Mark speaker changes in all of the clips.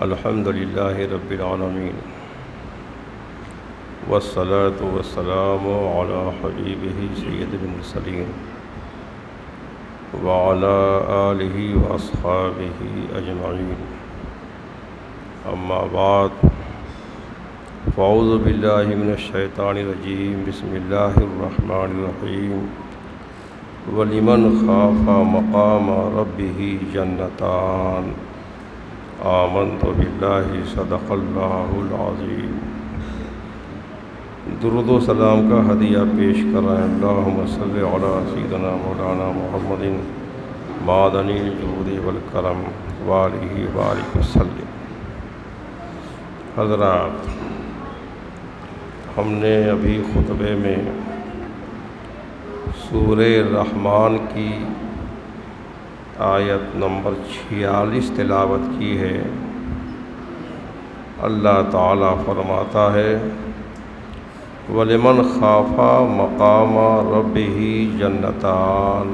Speaker 1: الحمدللہ رب العالمین والصلاة والسلام علی حبیبہ سید المرسلین وعلی آلہ واصحابہ اجمعین، اما بعد فاعوذ باللہ من الشیطان الرجیم، بسم اللہ الرحمن الرحیم۔ وَلِمَنْ خَافَ مَقَامَ رَبِّهِ جَنَّتَانِ۔ آمنت باللہ صدق اللہ العظیم۔ درود و سلام کا ہدیہ پیش کر رہے ہیں۔ اللہم صلی علی سیدنا مولانا محمد معدن الجود والکرم وآلہ وبارک وسلم۔ حضرات، ہم نے ابھی خطبے میں سورہ الرحمن کی آیت نمبر 46 تلاوت کی ہے۔ اللہ تعالیٰ فرماتا ہے وَلِمَنْ خَافَ مَقَامَ رَبِّهِ جَنَّتَانِ،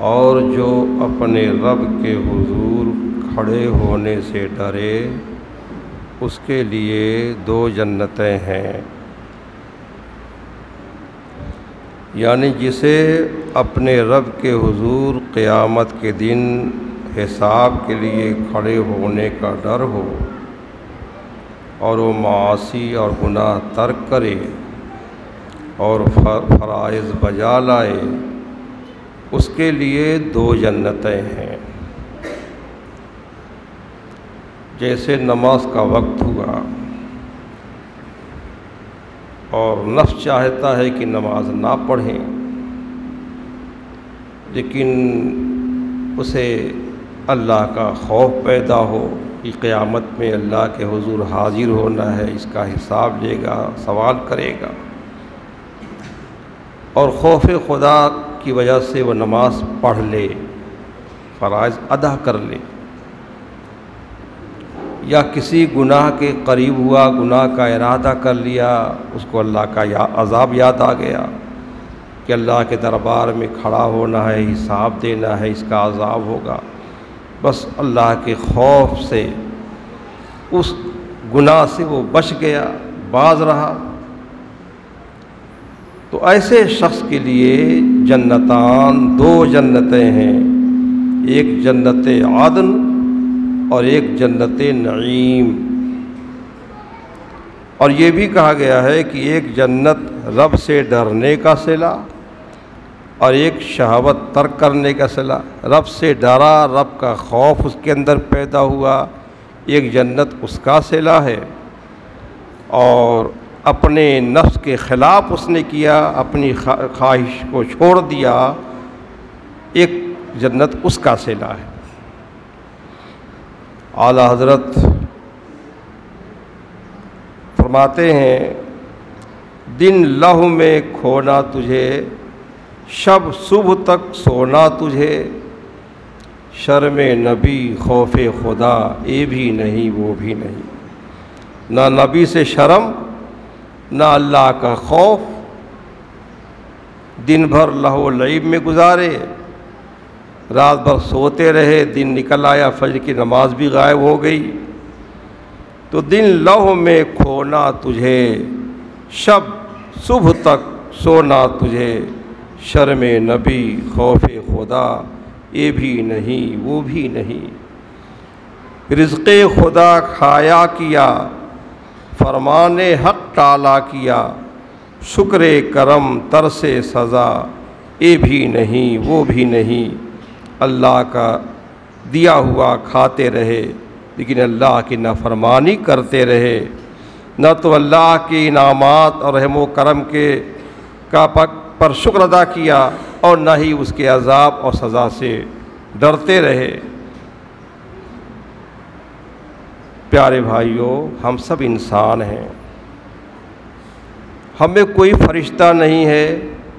Speaker 1: اور جو اپنے رب کے حضور کھڑے ہونے سے ڈرے اس کے لیے 2 جنتیں ہیں۔ یعنی جسے اپنے رب کے حضور قیامت کے دن حساب کے لیے کھڑے ہونے کا ڈر ہو اور وہ معاصی اور گناہ ترک کرے اور فرائض بجا لائے، اس کے لیے 2 جنتیں ہیں۔ جیسے نماز کا وقت ہوا اور نفس چاہتا ہے کہ نماز نہ پڑھیں، لیکن اسے اللہ کا خوف پیدا ہو کہ قیامت میں اللہ کے حضور حاضر ہونا ہے، اس کا حساب لے گا، سوال کرے گا، اور خوف خدا کی وجہ سے وہ نماز پڑھ لے، فرائض ادا کر لے، یا کسی گناہ کے قریب ہوا، گناہ کا ارادہ کر لیا، اس کو اللہ کا عذاب یاد آ گیا کہ اللہ کے دربار میں کھڑا ہونا ہے، حساب دینا ہے، اس کا عذاب ہوگا، بس اللہ کے خوف سے اس گناہ سے وہ بچ گیا، باز رہا، تو ایسے شخص کے لیے جنتان 2 جنتیں ہیں، ایک جنت عدن اور ایک جنت نعیم۔ اور یہ بھی کہا گیا ہے کہ ایک جنت رب سے ڈرنے کا صلہ اور ایک شہوت ترک کرنے کا صلہ۔ رب سے ڈرا، رب کا خوف اس کے اندر پیدا ہوا، ایک جنت اس کا صلہ ہے، اور اپنے نفس کے خلاف اس نے کیا، اپنی خواہش کو چھوڑ دیا، ایک جنت اس کا صلہ ہے۔ اعلیٰ حضرت فرماتے ہیں دن لہو میں کھونا تجھے، شب صبح تک سونا تجھے، شرم نبی خوف خدا یہ بھی نہیں وہ بھی نہیں۔ نہ نبی سے شرم، نہ اللہ کا خوف، دن بھر لہو و لعب میں گزارے، رات بھر سوتے رہے، دن نکل آیا، فجر کی نماز بھی غائب ہو گئی، تو دن لہو میں کھونا تجھے، شب صبح تک سونا تجھے، شرم نبی خوف خدا یہ بھی نہیں وہ بھی نہیں۔ رزق خدا کھایا کیا، فرمان حق ٹالا کیا، شکر کرم ترس سزا یہ بھی نہیں وہ بھی نہیں۔ اللہ کا دیا ہوا کھاتے رہے، لیکن اللہ کی نافرمانی کرتے رہے، نہ تو اللہ کے انعامات اور رحم و کرم پر شکر ادا کیا، اور نہ ہی اس کے عذاب اور سزا سے ڈرتے رہے۔ پیارے بھائیوں، ہم سب انسان ہیں، ہمیں کوئی فرشتہ نہیں ہے،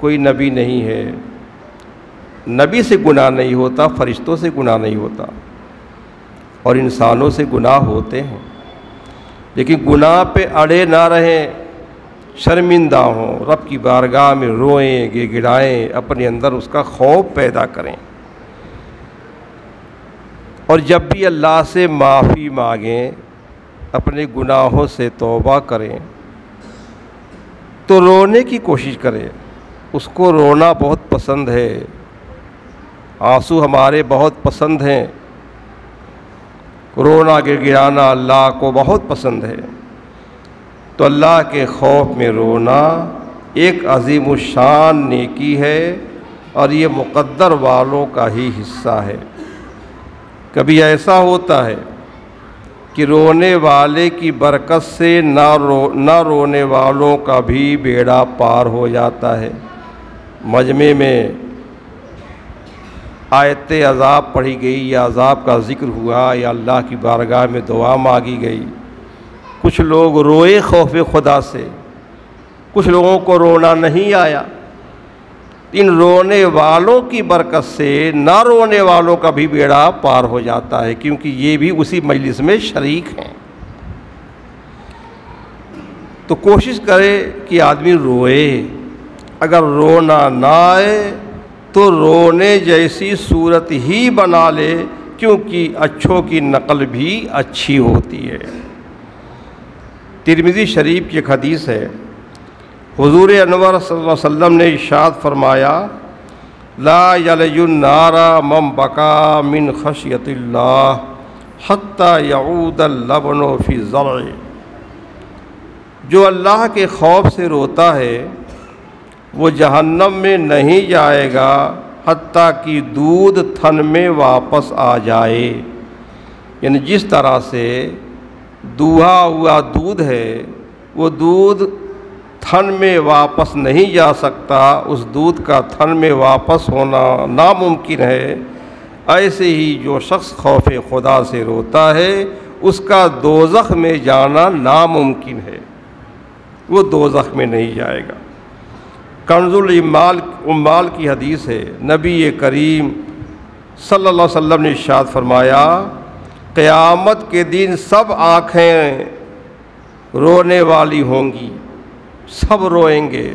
Speaker 1: کوئی نبی نہیں ہے۔ نبی سے گناہ نہیں ہوتا، فرشتوں سے گناہ نہیں ہوتا، اور انسانوں سے گناہ ہوتے ہیں، لیکن گناہ پہ اڑے نہ رہیں، شرمندہ ہوں، رب کی بارگاہ میں روئیں، گڑ گڑائیں، اپنے اندر اس کا خوف پیدا کریں، اور جب بھی اللہ سے معافی مانگیں، اپنے گناہوں سے توبہ کریں تو رونے کی کوشش کریں۔ اس کو رونا بہت پسند ہے، آنسو ہمارے بہت پسند ہیں، رونا گڑ گڑانا اللہ کو بہت پسند ہے۔ تو اللہ کے خوف میں رونا ایک عظیم الشان نیکی ہے، اور یہ مقدر والوں کا ہی حصہ ہے۔ کبھی ایسا ہوتا ہے کہ رونے والے کی برکت سے نہ رونے والوں کا بھی بیڑا پار ہو جاتا ہے۔ مجمع میں آیت عذاب پڑھی گئی، یا عذاب کا ذکر ہوا، یا اللہ کی بارگاہ میں دعا مانگی گئی، کچھ لوگ روئے خوف خدا سے، کچھ لوگوں کو رونا نہیں آیا۔ ان رونے والوں کی برکت سے نہ رونے والوں کا بھی بیڑا پار ہو جاتا ہے، کیونکہ یہ بھی اسی مجلس میں شریک ہیں۔ تو کوشش کرے کہ آدمی روئے، اگر رونا نہ آئے تو رونے جیسی صورت ہی بنا لے، کیونکہ اچھوں کی نقل بھی اچھی ہوتی ہے۔ ترمذی شریف کی ایک حدیث ہے، حضور انور صلی اللہ علیہ وسلم نے ارشاد فرمایا، لا یلج النار من بکا من خشیت اللہ حتی یعود اللبن فی الزرع۔ جو اللہ کے خوف سے روتا ہے وہ جہنم میں نہیں جائے گا حتیٰ کہ دودھ تھن میں واپس آ جائے۔ یعنی جس طرح سے دوہا ہوا دودھ ہے، وہ دودھ تھن میں واپس نہیں جا سکتا، اس دودھ کا تھن میں واپس ہونا ناممکن ہے، ایسے ہی جو شخص خوف خدا سے روتا ہے اس کا دوزخ میں جانا ناممکن ہے، وہ دوزخ میں نہیں جائے گا۔ کنز العمال کی حدیث ہے، نبی کریم صلی اللہ علیہ وسلم نے ارشاد فرمایا، قیامت کے دن سب آنکھیں رونے والی ہوں گی، سب روئیں گے،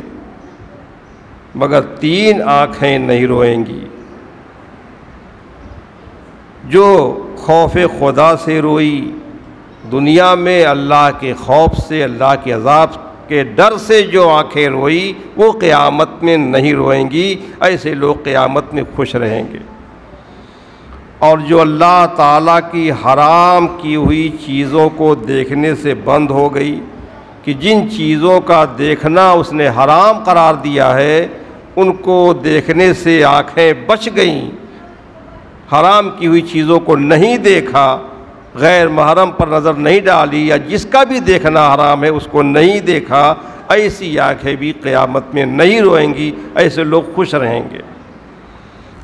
Speaker 1: مگر 3 آنکھیں نہیں روئیں گی۔ جو خوف خدا سے روئی، دنیا میں اللہ کے خوف سے، اللہ کے عذاب کے ڈر سے جو آنکھیں روئی، وہ قیامت میں نہیں روئیں گی، ایسے لوگ قیامت میں خوش رہیں گے۔ اور جو اللہ تعالیٰ کی حرام کی ہوئی چیزوں کو دیکھنے سے بند ہو گئی، کہ جن چیزوں کا دیکھنا اس نے حرام قرار دیا ہے ان کو دیکھنے سے آنکھیں بچ گئیں، حرام کی ہوئی چیزوں کو نہیں دیکھا، غیر محرم پر نظر نہیں ڈالی، یا جس کا بھی دیکھنا حرام ہے اس کو نہیں دیکھا، ایسی آنکھیں بھی قیامت میں نہیں روئیں گی، ایسے لوگ خوش رہیں گے۔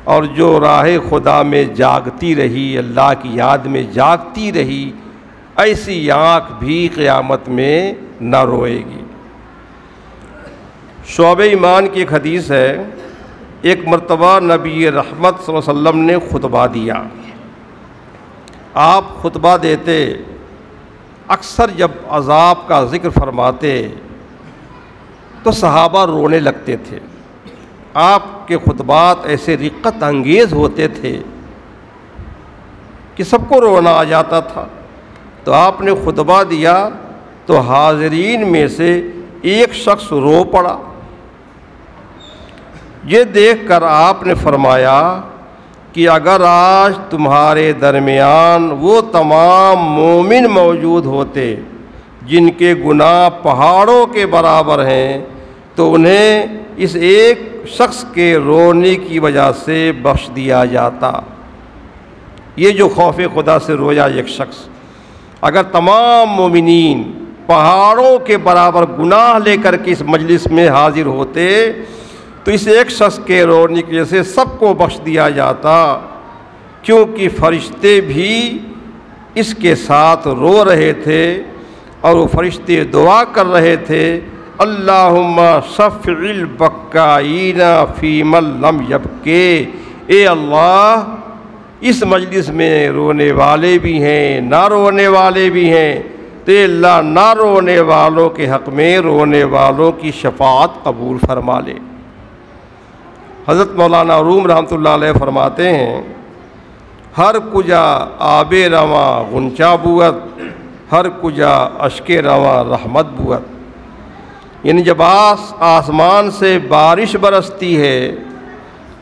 Speaker 1: اور جو راہ خدا میں جاگتی رہی، اللہ کی یاد میں جاگتی رہی، ایسی آنکھ بھی قیامت میں نہ روئے گی۔ شعبہ ایمان کی ایک حدیث ہے، ایک مرتبہ نبی رحمت صلی اللہ علیہ وسلم نے خطبہ دیا۔ آپ خطبہ دیتے، اکثر جب عذاب کا ذکر فرماتے تو صحابہ رونے لگتے تھے۔ آپ کے خطبات ایسے رقت انگیز ہوتے تھے کہ سب کو رونا آ جاتا تھا۔ تو آپ نے خطبہ دیا تو حاضرین میں سے ایک شخص رو پڑا۔ یہ دیکھ کر آپ نے فرمایا کہ اگر آج تمہارے درمیان وہ تمام مومن موجود ہوتے جن کے گناہ پہاڑوں کے برابر ہیں تو انہیں اس ایک شخص کے رونے کی وجہ سے بخش دیا جاتا۔ یہ جو خوف خدا سے رویا ایک شخص، اگر تمام مومنین پہاڑوں کے برابر گناہ لے کر کے اس مجلس میں حاضر ہوتے تو اس ایک شخص کے رونے کی وجہ سے سب کو بخش دیا جاتا، کیونکہ فرشتے بھی اس کے ساتھ رو رہے تھے، اور وہ فرشتے دعا کر رہے تھے، اللہم شفع البکائین فی من لم یبکے، اے اللہ اس مجلس میں رونے والے بھی ہیں، نہ رونے والے بھی ہیں، تو اللہ نہ رونے والوں کے حق میں رونے والوں کی شفاعت قبول فرما لے۔ حضرت مولانا روم رحمۃ اللہ علیہ فرماتے ہیں، ہر کجا آب رواں غنچہ بوت، ہر کجا اشک رواں رحمت بوت۔ یعنی جب آسمان سے بارش برستی ہے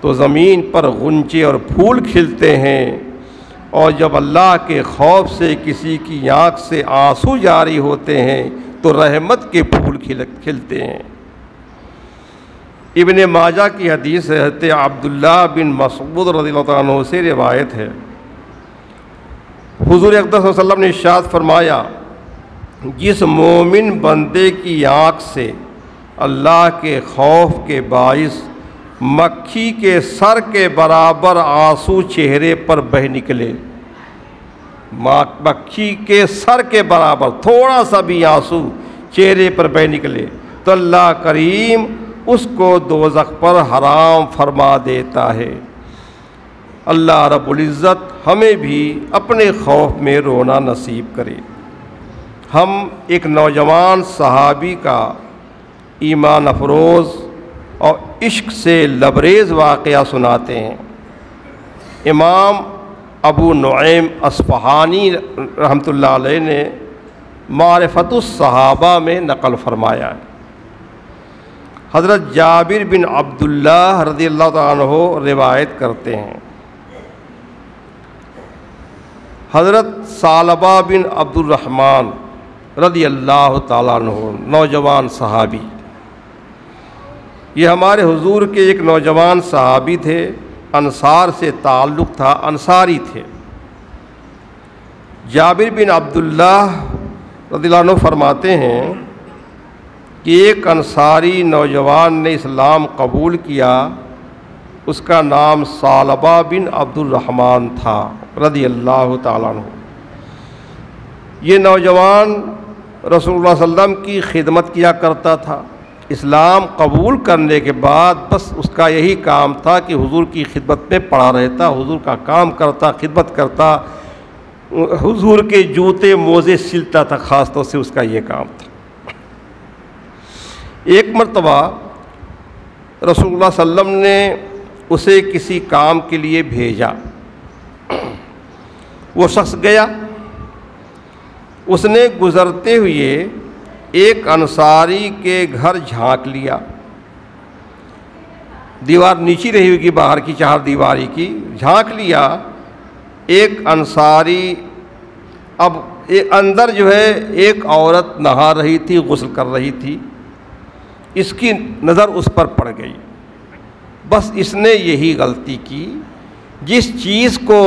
Speaker 1: تو زمین پر غنچے اور پھول کھلتے ہیں، اور جب اللہ کے خوف سے کسی کی آنکھ سے آنسو جاری ہوتے ہیں تو رحمت کے پھول کھلتے ہیں۔ ابن ماجہ کی حدیث ہے، حضرت عبداللہ بن مسعود رضی اللہ عنہ سے روایت ہے، حضور اقدس صلی اللہ علیہ وسلم نے ارشاد فرمایا، جس مومن بندے کی آنکھ سے اللہ کے خوف کے باعث مکھی کے سر کے برابر آنسو چہرے پر بہہ نکلے، مکھی کے سر کے برابر تھوڑا سا بھی آنسو چہرے پر بہہ نکلے تو اللہ کریم اس کو دوزخ پر حرام فرما دیتا ہے۔ اللہ رب العزت ہمیں بھی اپنے خوف میں رونا نصیب کرے۔ ہم ایک نوجوان صحابی کا ایمان افروز اور عشق سے لبریز واقعہ سناتے ہیں۔ امام ابو نعیم اصفہانی رحمۃ اللہ علیہ نے معرفت الصحابہ میں نقل فرمایا ہے۔ حضرت جابر بن عبداللہ رضی اللہ تعالیٰ عنہ روایت کرتے ہیں، حضرت ثعلبہ بن عبد الرحمن رضی اللہ تعالیٰ عنہ نوجوان صحابی، یہ ہمارے حضور کے ایک نوجوان صحابی تھے، انصار سے تعلق تھا، انصاری تھے۔ جابر بن عبداللہ رضی اللہ عنہ فرماتے ہیں کہ ایک انصاری نوجوان نے اسلام قبول کیا، اس کا نام ثعلبہ بن عبد الرحمن تھا رضی اللہ تعالیٰ عنہ۔ یہ نوجوان رسول اللہ صلی اللہ علیہ وسلم کی خدمت کیا کرتا تھا۔ اسلام قبول کرنے کے بعد بس اس کا یہی کام تھا کہ حضور کی خدمت میں پڑا رہتا، حضور کا کام کرتا، خدمت کرتا، حضور کے جوتے موزے سلتا تھا، خاص طور سے اس کا یہ کام تھا۔ ایک مرتبہ رسول اللہ صلی اللہ علیہ وسلم نے اسے کسی کام کے لیے بھیجا، وہ شخص گیا، اس نے گزرتے ہوئے ایک انصاری کے گھر جھانک لیا، دیوار نیچی رہی ہوئی باہر کی چہار دیواری کی، جھانک لیا، ایک انصاری، اب اندر جو ہے ایک عورت نہا رہی تھی، غسل کر رہی تھی، اس کی نظر اس پر پڑ گئی۔ بس اس نے یہی غلطی کی، جس چیز کو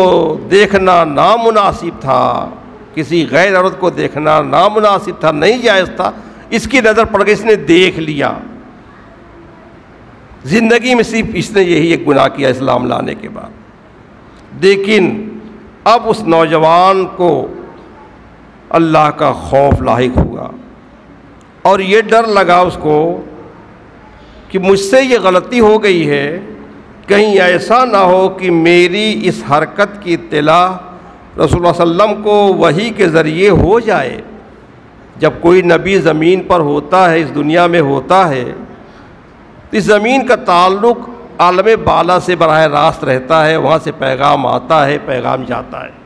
Speaker 1: دیکھنا نامناسب تھا، کسی غیر عورت کو دیکھنا نامناسب تھا، نہیں جائز تھا، اس کی نظر پڑ گئی، اس نے دیکھ لیا۔ زندگی میں صرف اس نے یہی ایک گناہ کیا اسلام لانے کے بعد، لیکن اب اس نوجوان کو اللہ کا خوف لاحق ہوا اور یہ ڈر لگا اس کو کہ مجھ سے یہ غلطی ہو گئی ہے، کہیں ایسا نہ ہو کہ میری اس حرکت کی اطلاع رسول اللہ صلی اللہ علیہ وسلم کو وحی کے ذریعے ہو جائے۔ جب کوئی نبی زمین پر ہوتا ہے، اس دنیا میں ہوتا ہے، تو اس زمین کا تعلق عالم بالا سے براہ راست رہتا ہے، وہاں سے پیغام آتا ہے، پیغام جاتا ہے۔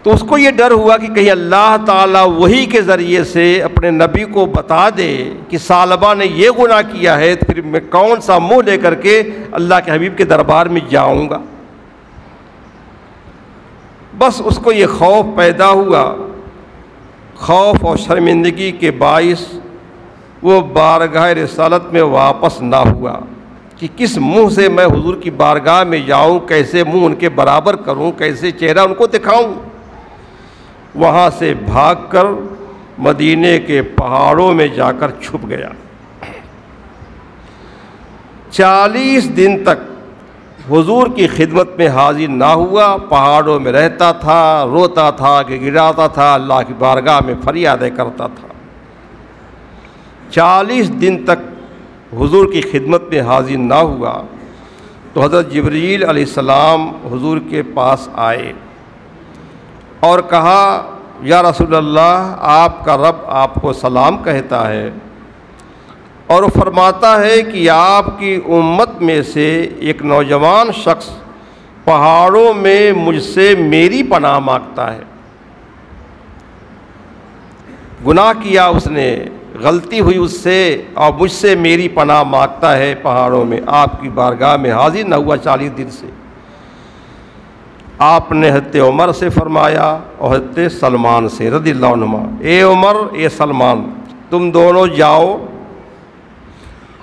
Speaker 1: تو اس کو یہ ڈر ہوا کہ کہیں اللہ تعالیٰ وحی کے ذریعے سے اپنے نبی کو بتا دے کہ ثعلبہ نے یہ گناہ کیا ہے، تو پھر میں کون سا منہ لے کر کے اللہ کے حبیب کے دربار میں جاؤں گا۔ بس اس کو یہ خوف پیدا ہوا، خوف اور شرمندگی کے باعث وہ بارگاہ رسالت میں واپس نہ ہوا کہ کس منہ سے میں حضور کی بارگاہ میں جاؤں، کیسے منہ ان کے برابر کروں، کیسے چہرہ ان کو دکھاؤں۔ وہاں سے بھاگ کر مدینے کے پہاڑوں میں جا کر چھپ گیا۔ 40 دن تک حضور کی خدمت میں حاضر نہ ہوا، پہاڑوں میں رہتا تھا، روتا تھا، گڑگڑاتا تھا، اللہ کی بارگاہ میں فریادیں کرتا تھا۔ 40 دن تک حضور کی خدمت میں حاضر نہ ہوا تو حضرت جبریل علیہ السلام حضور کے پاس آئے اور کہا، یا رسول اللہ آپ کا رب آپ کو سلام کہتا ہے اور وہ فرماتا ہے کہ آپ کی امت میں سے ایک نوجوان شخص پہاڑوں میں مجھ سے میری پناہ مانگتا ہے۔ گناہ کیا اس نے، غلطی ہوئی اس سے، اور مجھ سے میری پناہ مانگتا ہے پہاڑوں میں، آپ کی بارگاہ میں حاضر نہ ہوا 40 دن سے۔ آپ نے حضرت عمر سے فرمایا اور حضرت سلمان سے رضی اللہ عنہما، اے عمر اے سلمان، تم دونوں جاؤ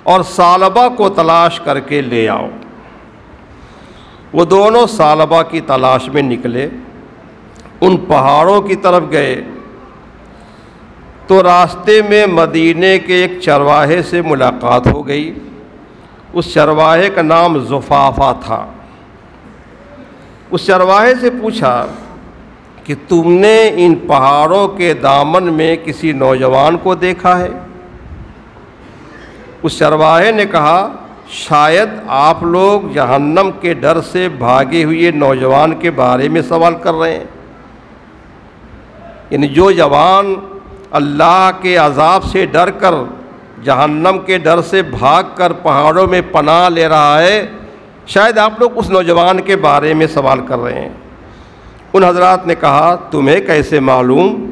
Speaker 1: اور ثعلبہ کو تلاش کر کے لے آؤ۔ وہ دونوں ثعلبہ کی تلاش میں نکلے، ان پہاڑوں کی طرف گئے تو راستے میں مدینے کے ایک چرواہے سے ملاقات ہو گئی۔ اس چرواہے کا نام زفافہ تھا۔ اس چرواہے سے پوچھا کہ تم نے ان پہاڑوں کے دامن میں کسی نوجوان کو دیکھا ہے؟ اس چرواہے نے کہا شاید آپ لوگ جہنم کے ڈر سے بھاگے ہوئے نوجوان کے بارے میں سوال کر رہے ہیں، یعنی جو جوان اللہ کے عذاب سے ڈر کر، جہنم کے ڈر سے بھاگ کر پہاڑوں میں پناہ لے رہا ہے، شاید آپ لوگ اس نوجوان کے بارے میں سوال کر رہے ہیں۔ ان حضرات نے کہا تمہیں کیسے معلوم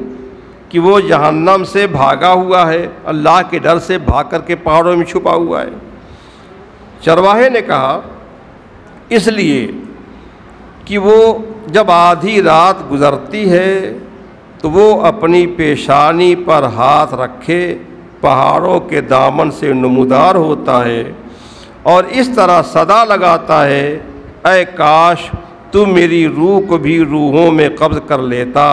Speaker 1: کہ وہ جہنم سے بھاگا ہوا ہے، اللہ کے ڈر سے بھاگ کر کے پہاڑوں میں چھپا ہوا ہے؟ چرواہے نے کہا اس لیے کہ وہ جب آدھی رات گزرتی ہے تو وہ اپنی پیشانی پر ہاتھ رکھے پہاڑوں کے دامن سے نمودار ہوتا ہے اور اس طرح صدا لگاتا ہے، اے کاش تو میری روح کو بھی روحوں میں قبض کر لیتا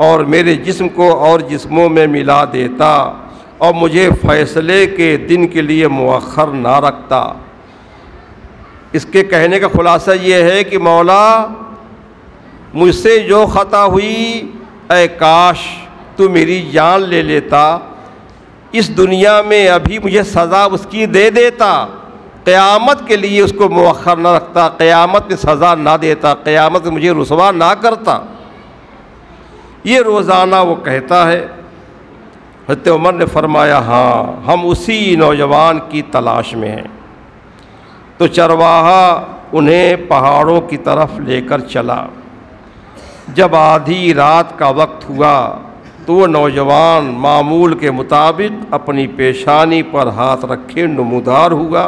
Speaker 1: اور میرے جسم کو اور جسموں میں ملا دیتا اور مجھے فیصلے کے دن کے لیے مؤخر نہ رکھتا۔ اس کے کہنے کا خلاصہ یہ ہے کہ مولا مجھ سے جو خطا ہوئی، اے کاش تو میری جان لے لیتا، اس دنیا میں ابھی مجھے سزا اس کی دے دیتا، قیامت کے لیے اس کو مؤخر نہ رکھتا، قیامت میں سزا نہ دیتا، قیامت میں مجھے رسوا نہ کرتا۔ یہ روزانہ وہ کہتا ہے۔ حضرت عمر نے فرمایا ہاں ہم اسی نوجوان کی تلاش میں ہیں۔ تو چرواہا انہیں پہاڑوں کی طرف لے کر چلا۔ جب آدھی رات کا وقت ہوا تو وہ نوجوان معمول کے مطابق اپنی پیشانی پر ہاتھ رکھے نمودار ہوا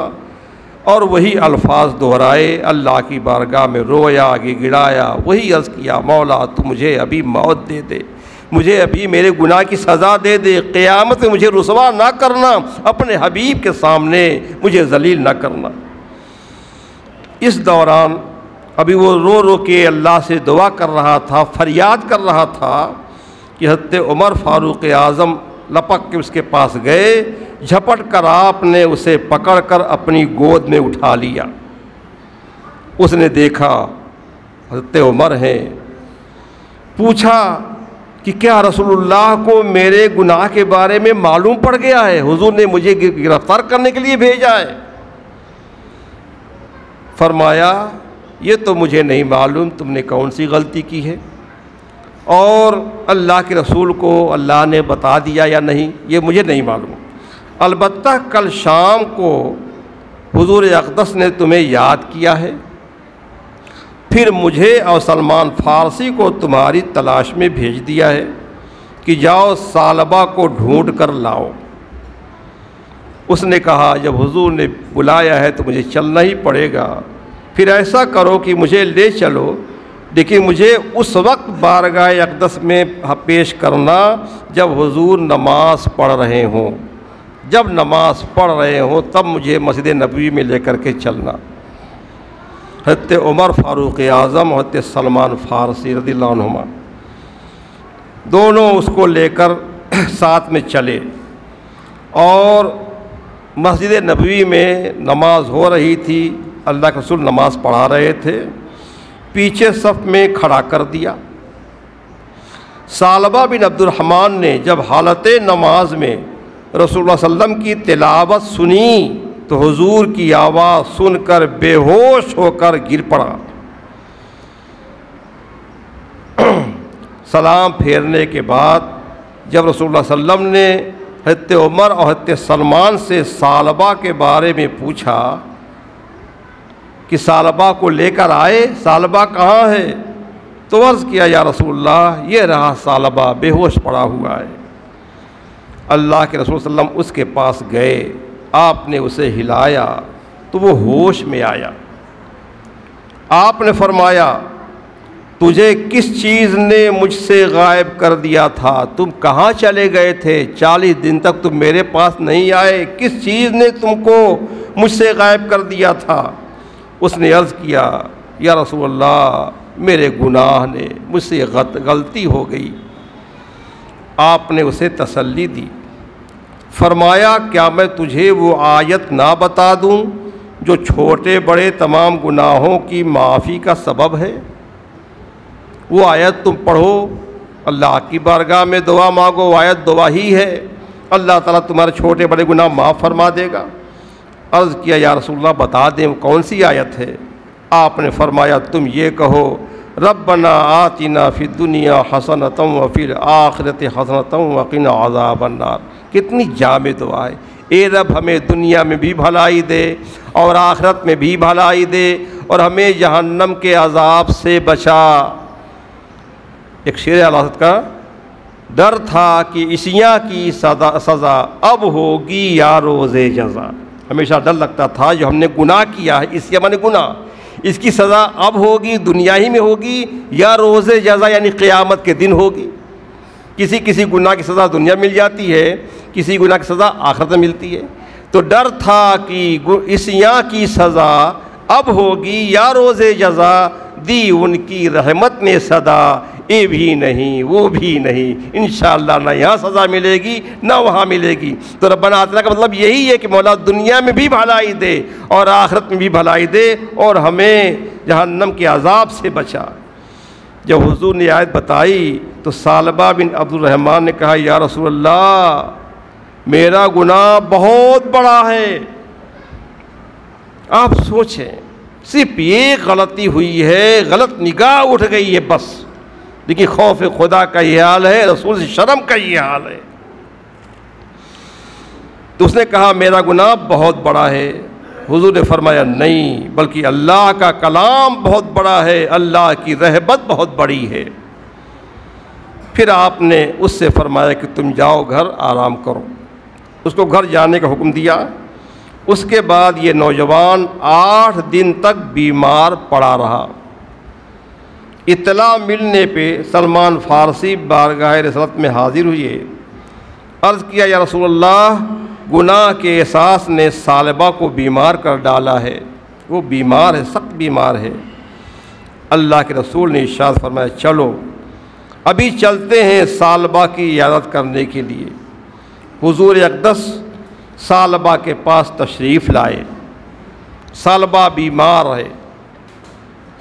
Speaker 1: اور وہی الفاظ دہرائے، اللہ کی بارگاہ میں رویا، گڑایا، وہی عرض کیا مولا تو مجھے ابھی موت دے دے، مجھے ابھی میرے گناہ کی سزا دے دے، قیامت میں مجھے رسوا نہ کرنا، اپنے حبیب کے سامنے مجھے ذلیل نہ کرنا۔ اس دوران ابھی وہ رو رو کے اللہ سے دعا کر رہا تھا، فریاد کر رہا تھا کہ حضرت عمر فاروق اعظم لپک کے اس کے پاس گئے، جھپٹ کر آپ نے اسے پکڑ کر اپنی گود میں اٹھا لیا۔ اس نے دیکھا حضرت عمر ہیں، پوچھا کہ کیا رسول اللہ کو میرے گناہ کے بارے میں معلوم پڑ گیا ہے؟ حضور نے مجھے گرفتار کرنے کے لیے بھیجا ہے۔ فرمایا یہ تو مجھے نہیں معلوم تم نے کون سی غلطی کی ہے اور اللہ کے رسول کو اللہ نے بتا دیا یا نہیں، یہ مجھے نہیں معلوم، البتہ کل شام کو حضور اقدس نے تمہیں یاد کیا ہے، پھر مجھے اور سلمان فارسی کو تمہاری تلاش میں بھیج دیا ہے کہ جاؤ ثعلبہ کو ڈھونڈ کر لاؤ۔ اس نے کہا جب حضور نے بلایا ہے تو مجھے چلنا ہی پڑے گا، پھر ایسا کرو کہ مجھے لے چلو، لیکن مجھے اس وقت بارگاہ اقدس میں پیش کرنا جب حضور نماز پڑھ رہے ہوں، جب نماز پڑھ رہے ہوں تب مجھے مسجد نبوی میں لے کر کے چلنا۔ حضرت عمر فاروق اعظم اور حضرت سلمان فارسی رضی اللہ عنہما دونوں اس کو لے کر ساتھ میں چلے اور مسجد نبوی میں نماز ہو رہی تھی، اللہ کے رسول نماز پڑھا رہے تھے، پیچھے صف میں کھڑا کر دیا۔ ثعلبہ بن عبد الرحمن نے جب حالت نماز میں رسول اللہ صلی اللہ علیہ وسلم کی تلاوت سنی تو حضور کی آواز سن کر بے ہوش ہو کر گر پڑا۔ سلام پھیرنے کے بعد جب رسول اللہ صلی اللہ علیہ وسلم نے حضرت عمر اور حضرت سلمان سے ثعلبہ کے بارے میں پوچھا کہ ثعلبہ کو لے کر آئے، ثعلبہ کہاں ہے؟ تو عرض کیا یا رسول اللہ یہ رہا ثعلبہ بے ہوش پڑا ہوا ہے۔ اللہ کے رسول صلی اللہ علیہ وسلم اس کے پاس گئے، آپ نے اسے ہلایا تو وہ ہوش میں آیا۔ آپ نے فرمایا تجھے کس چیز نے مجھ سے غائب کر دیا تھا؟ تم کہاں چلے گئے تھے؟ 40 دن تک تم میرے پاس نہیں آئے، کس چیز نے تم کو مجھ سے غائب کر دیا تھا؟ اس نے عرض کیا یا رسول اللہ میرے گناہ نے مجھ سے غلطی ہو گئی۔ آپ نے اسے تسلی دی، فرمایا کیا میں تجھے وہ آیت نہ بتا دوں جو چھوٹے بڑے تمام گناہوں کی معافی کا سبب ہے؟ وہ آیت تم پڑھو، اللہ کی بارگاہ میں دعا مانگو، وہ آیت دعا ہی ہے، اللہ تعالیٰ تمہارے چھوٹے بڑے گناہ معاف فرما دے گا۔ عرض کیا یا رسول اللہ بتا دیں کون سی آیت ہے؟ آپ نے فرمایا تم یہ کہو ربنا آتنا فی الدنیا حسنۃ وفی الآخرۃ حسنۃ وقنا عذاب النار۔ کتنی جامع دعا ہے، اے رب ہمیں دنیا میں بھی بھلائی دے اور آخرت میں بھی بھلائی دے اور ہمیں جہنم کے عذاب سے بچا۔ ایک شعر علاسط کا ڈر تھا کہ عصیاں کی سزا اب ہوگی یا روز جزا۔ ہمیشہ ڈر لگتا تھا جو ہم نے گناہ کیا ہے، عصیاں مانے گناہ، اس کی سزا اب ہوگی، دنیا ہی میں ہوگی یا روز جزا یعنی قیامت کے دن ہوگی۔ کسی گناہ کی سزا دنیا مل جاتی ہے، کسی گناہ کی سزا آخرت میں ملتی ہے۔ تو ڈر تھا کہ عصیاں کی سزا اب ہوگی یا روز جزا، دی ان کی رحمت نے صدا، اے بھی نہیں وہ بھی نہیں، انشاءاللہ نہ یہاں سزا ملے گی نہ وہاں ملے گی۔ تو ربنا آتنا کا مطلب یہی ہے کہ مولا دنیا میں بھی بھلائی دے اور آخرت میں بھی بھلائی دے اور ہمیں جہنم کے عذاب سے بچا۔ جب حضور نے آیت بتائی تو ثعلبہ بن عبد الرحمن نے کہا یا رسول اللہ میرا گناہ بہت بڑا ہے۔ آپ سوچیں صرف ایک غلطی ہوئی ہے، غلط نگاہ اٹھ گئی ہے بس، لیکن خوف خدا کا یہ حال ہے، رسول سے شرم کا یہ حال ہے۔ تو اس نے کہا میرا گناہ بہت بڑا ہے۔ حضور نے فرمایا نہیں بلکہ اللہ کا کلام بہت بڑا ہے، اللہ کی رحمت بہت بڑی ہے۔ پھر آپ نے اس سے فرمایا کہ تم جاؤ گھر آرام کرو، اس کو گھر جانے کا حکم دیا۔ اس کے بعد یہ نوجوان 8 دن تک بیمار پڑا رہا۔ اطلاع ملنے پہ سلمان فارسی بارگاہ رسالت میں حاضر ہوئے، عرض کیا یا رسول اللہ گناہ کے احساس نے ثعلبہ کو بیمار کر ڈالا ہے، وہ بیمار ہے، سخت بیمار ہے۔ اللہ کے رسول نے ارشاد فرمایا چلو ابھی چلتے ہیں ثعلبہ کی عیادت کرنے کے لیے۔ حضور اقدس ثعلبہ کے پاس تشریف لائے، ثعلبہ بیمار ہے،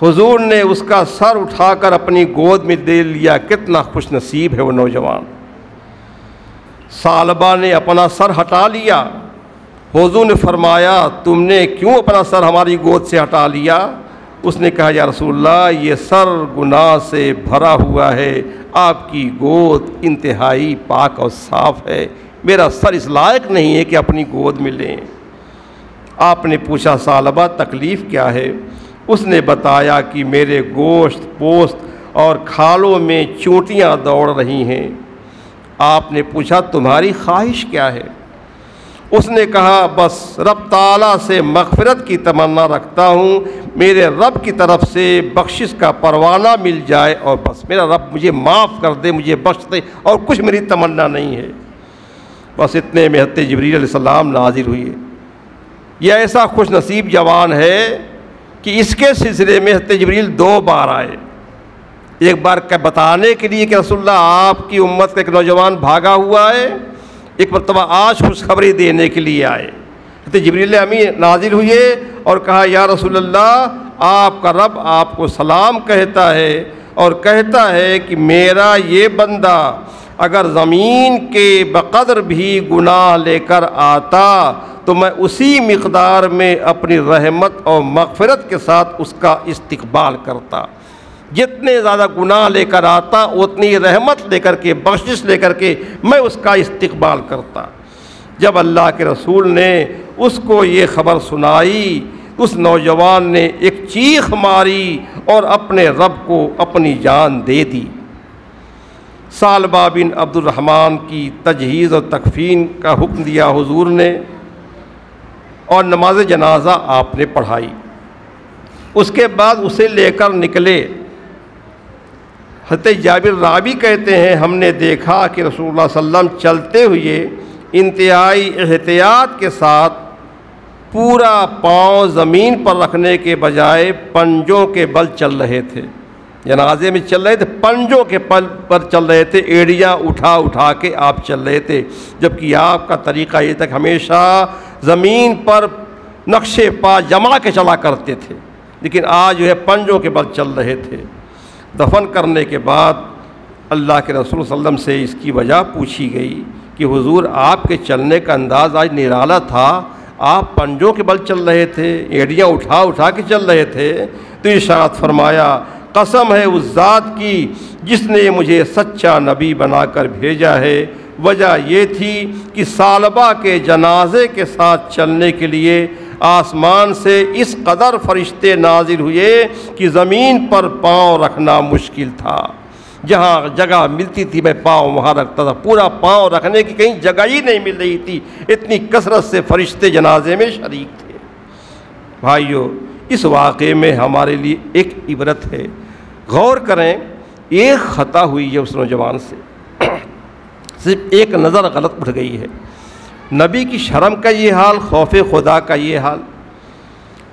Speaker 1: حضور نے اس کا سر اٹھا کر اپنی گود میں دے لیا۔ کتنا خوش نصیب ہے وہ نوجوان۔ ثعلبہ نے اپنا سر ہٹا لیا۔ حضور نے فرمایا تم نے کیوں اپنا سر ہماری گود سے ہٹا لیا؟ اس نے کہا یا رسول اللہ یہ سر گناہ سے بھرا ہوا ہے، آپ کی گود انتہائی پاک اور صاف ہے، میرا سر اس لائق نہیں ہے کہ اپنی گود میں لیں۔ آپ نے پوچھا ثعلبہ تکلیف کیا ہے؟ اس نے بتایا کہ میرے گوشت پوست اور کھالوں میں چونٹیاں دوڑ رہی ہیں۔ آپ نے پوچھا تمہاری خواہش کیا ہے؟ اس نے کہا بس رب تعالیٰ سے مغفرت کی تمنا رکھتا ہوں، میرے رب کی طرف سے بخشش کا پروانہ مل جائے اور بس میرا رب مجھے معاف کر دے، مجھے بخش دے، اور کچھ میری تمنا نہیں ہے۔ بس اتنے میں حضرت جبریل علیہ السلام نازل ہوئے۔ یہ ایسا خوش نصیب جوان ہے کہ اس کے سلسلے میں حضرت جبریل 2 بار آئے۔ ایک بار بتانے کے لیے کہ رسول اللہ آپ کی امت کا ایک نوجوان بھاگا ہوا ہے، ایک مرتبہ آج خوشخبری دینے کے لیے آئے۔ حضرت جبریل امین نازل ہوئے اور کہا یا رسول اللہ آپ کا رب آپ کو سلام کہتا ہے اور کہتا ہے کہ میرا یہ بندہ اگر زمین کے بقدر بھی گناہ لے کر آتا تو میں اسی مقدار میں اپنی رحمت اور مغفرت کے ساتھ اس کا استقبال کرتا۔ جتنے زیادہ گناہ لے کر آتا اتنی رحمت لے کر کے، بخشش لے کر کے میں اس کا استقبال کرتا۔ جب اللہ کے رسول نے اس کو یہ خبر سنائی، اس نوجوان نے ایک چیخ ماری اور اپنے رب کو اپنی جان دے دی۔ ثعلبہ بن عبد الرحمن کی تجہیز اور تکفین کا حکم دیا حضور نے، اور نماز جنازہ آپ نے پڑھائی۔ اس کے بعد اسے لے کر نکلے۔ حضرت جابر راوی کہتے ہیں ہم نے دیکھا کہ رسول اللہ صلی اللہ علیہ وسلم چلتے ہوئے انتہائی احتیاط کے ساتھ پورا پاؤں زمین پر رکھنے کے بجائے پنجوں کے بل چل رہے تھے۔ جنازے میں چل رہے تھے، پنجوں کے بل پر چل رہے تھے، ایڑیاں اٹھا اٹھا کے آپ چل رہے تھے، جبکہ آپ کا طریقہ یہ تک ہمیشہ زمین پر نقشے پا جما کے چلا کرتے تھے، لیکن آج جو ہے پنجوں کے بل چل رہے تھے۔ دفن کرنے کے بعد اللہ کے رسول صلی اللہ علیہ وسلم سے اس کی وجہ پوچھی گئی کہ حضور آپ کے چلنے کا انداز آج نرالا تھا، آپ پنجوں کے بل چل رہے تھے، ایڑیاں اٹھا اٹھا کے چل رہے تھے۔ تو ارشاد فرمایا قسم ہے اس ذات کی جس نے مجھے سچا نبی بنا کر بھیجا ہے، وجہ یہ تھی کہ ثعلبہ کے جنازے کے ساتھ چلنے کے لیے آسمان سے اس قدر فرشتے نازل ہوئے کہ زمین پر پاؤں رکھنا مشکل تھا۔ جہاں جگہ ملتی تھی میں پاؤں وہاں رکھتا تھا، پورا پاؤں رکھنے کی کہیں جگہ ہی نہیں مل رہی تھی، اتنی کثرت سے فرشتے جنازے میں شریک تھے۔ بھائیو، اس واقعے میں ہمارے لیے ایک عبرت ہے، غور کریں۔ ایک خطا ہوئی ہے اس نوجوان سے، صرف ایک نظر غلط اٹھ گئی ہے، نبی کی شرم کا یہ حال، خوف خدا کا یہ حال۔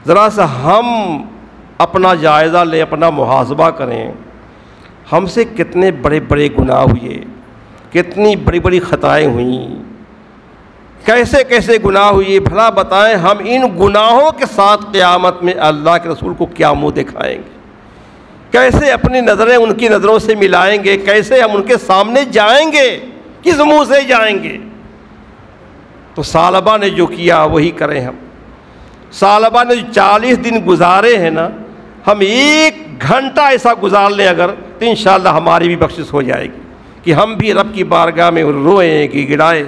Speaker 1: ذرا سا ہم اپنا جائزہ لیں، اپنا محاسبہ کریں، ہم سے کتنے بڑے بڑے گناہ ہوئے، کتنی بڑی بڑی خطائیں ہوئیں، کیسے کیسے گناہ ہوئے، بھلا بتائیں ہم ان گناہوں کے ساتھ قیامت میں اللہ کے رسول کو کیا منہ دکھائیں گے؟ کیسے اپنی نظریں ان کی نظروں سے ملائیں گے؟ کیسے ہم ان کے سامنے جائیں گے؟ کس منہ سے جائیں گے؟ تو ثعلبہ نے جو کیا وہی کریں ہم۔ ثعلبہ نے جو 40 دن گزارے ہیں نا، ہم 1 گھنٹہ ایسا گزار لیں اگر، تو انشاءاللہ ہماری بھی بخشش ہو جائے گی کہ ہم بھی رب کی بارگاہ میں روئیں، گڑگڑائیں،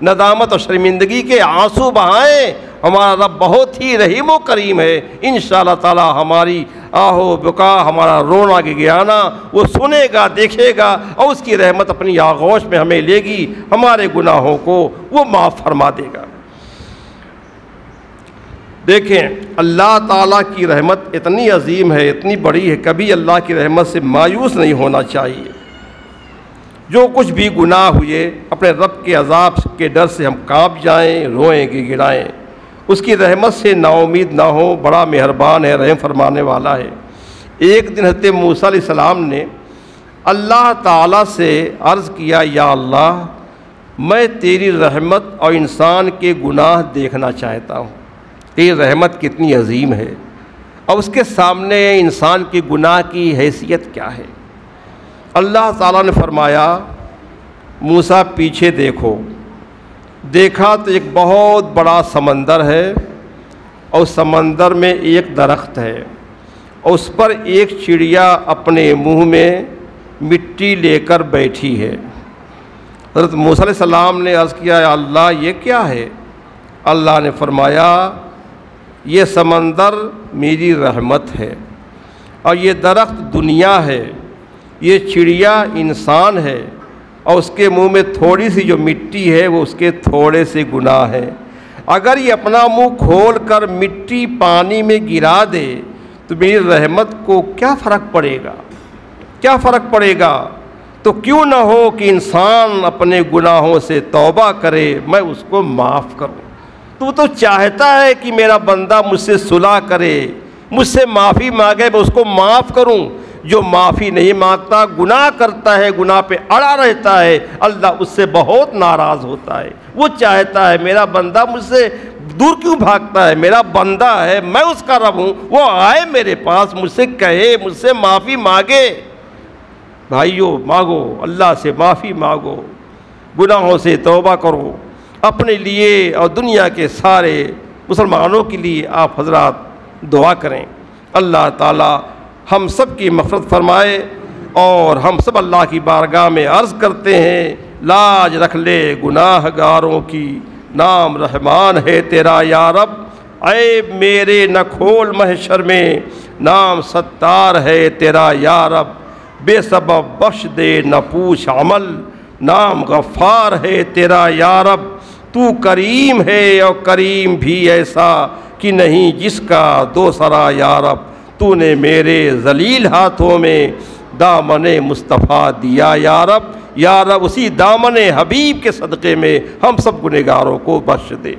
Speaker 1: ندامت اور شرمندگی کے آنسو بہائیں۔ ہمارا رب بہت ہی رحیم و کریم ہے، انشاءاللہ تعالی ہماری آہو بکا، ہمارا رونا گڑگڑانا وہ سنے گا، دیکھے گا، اور اس کی رحمت اپنی آغوش میں ہمیں لے گی، ہمارے گناہوں کو وہ معاف فرما دے گا۔ دیکھیں اللہ تعالیٰ کی رحمت اتنی عظیم ہے، اتنی بڑی ہے، کبھی اللہ کی رحمت سے مایوس نہیں ہونا چاہیے۔ جو کچھ بھی گناہ ہوئے، اپنے رب کے عذاب کے ڈر سے ہم کانپ جائیں، روئیں، گڑگڑائیں، اس کی رحمت سے نا امید نہ ہو، بڑا مہربان ہے، رحم فرمانے والا ہے۔ ایک دن حضرت موسیٰ علیہ السلام نے اللہ تعالیٰ سے عرض کیا، یا اللہ میں تیری رحمت اور انسان کے گناہ دیکھنا چاہتا ہوں، تیری رحمت کتنی عظیم ہے، اور اس کے سامنے انسان کے گناہ کی حیثیت کیا ہے۔ اللہ تعالیٰ نے فرمایا موسیٰ پیچھے دیکھو۔ دیکھا تو ایک بہت بڑا سمندر ہے، اور سمندر میں ایک درخت ہے، اور اس پر ایک چڑیا اپنے منہ میں مٹی لے کر بیٹھی ہے۔ حضرت موسیٰ علیہ السلام نے عرض کیا، یا اللہ یہ کیا ہے؟ اللہ نے فرمایا یہ سمندر میری رحمت ہے، اور یہ درخت دنیا ہے، یہ چڑیا انسان ہے، اور اس کے منہ میں تھوڑی سی جو مٹی ہے وہ اس کے تھوڑے سے گناہ ہے۔ اگر یہ اپنا منہ کھول کر مٹی پانی میں گرا دے تو میری رحمت کو کیا فرق پڑے گا؟ کیا فرق پڑے گا؟ تو کیوں نہ ہو کہ انسان اپنے گناہوں سے توبہ کرے، میں اس کو معاف کروں۔ تو چاہتا ہے کہ میرا بندہ مجھ سے صلح کرے، مجھ سے معافی مانگے، میں اس کو معاف کروں۔ جو معافی نہیں مانگتا، گناہ کرتا ہے، گناہ پہ اڑا رہتا ہے، اللہ اس سے بہت ناراض ہوتا ہے۔ وہ چاہتا ہے میرا بندہ مجھ سے دور کیوں بھاگتا ہے، میرا بندہ ہے، میں اس کا رب ہوں، وہ آئے میرے پاس، مجھ سے کہے، مجھ سے معافی مانگے۔ بھائیو مانگو، اللہ سے معافی مانگو، گناہوں سے توبہ کرو، اپنے لیے اور دنیا کے سارے مسلمانوں کے لیے آپ حضرات دعا کریں۔ اللہ تعالیٰ ہم سب کی مغفرت فرمائے، اور ہم سب اللہ کی بارگاہ میں عرض کرتے ہیں لاج رکھ لے گناہ گاروں کی، نام رحمان ہے تیرا یا رب، عیب میرے نہ کھول محشر میں، نام ستار ہے تیرا یا رب، بے سبب بخش دے نہ پوچھ عمل، نام غفار ہے تیرا یا رب، تو کریم ہے اور کریم بھی ایسا کہ نہیں جس کا دوسرا یا رب، تو نے میرے ذلیل ہاتھوں میں دامن مصطفیٰ دیا یا رب، یا رب اسی دامن حبیب کے صدقے میں ہم سب گنہگاروں کو بخش دے۔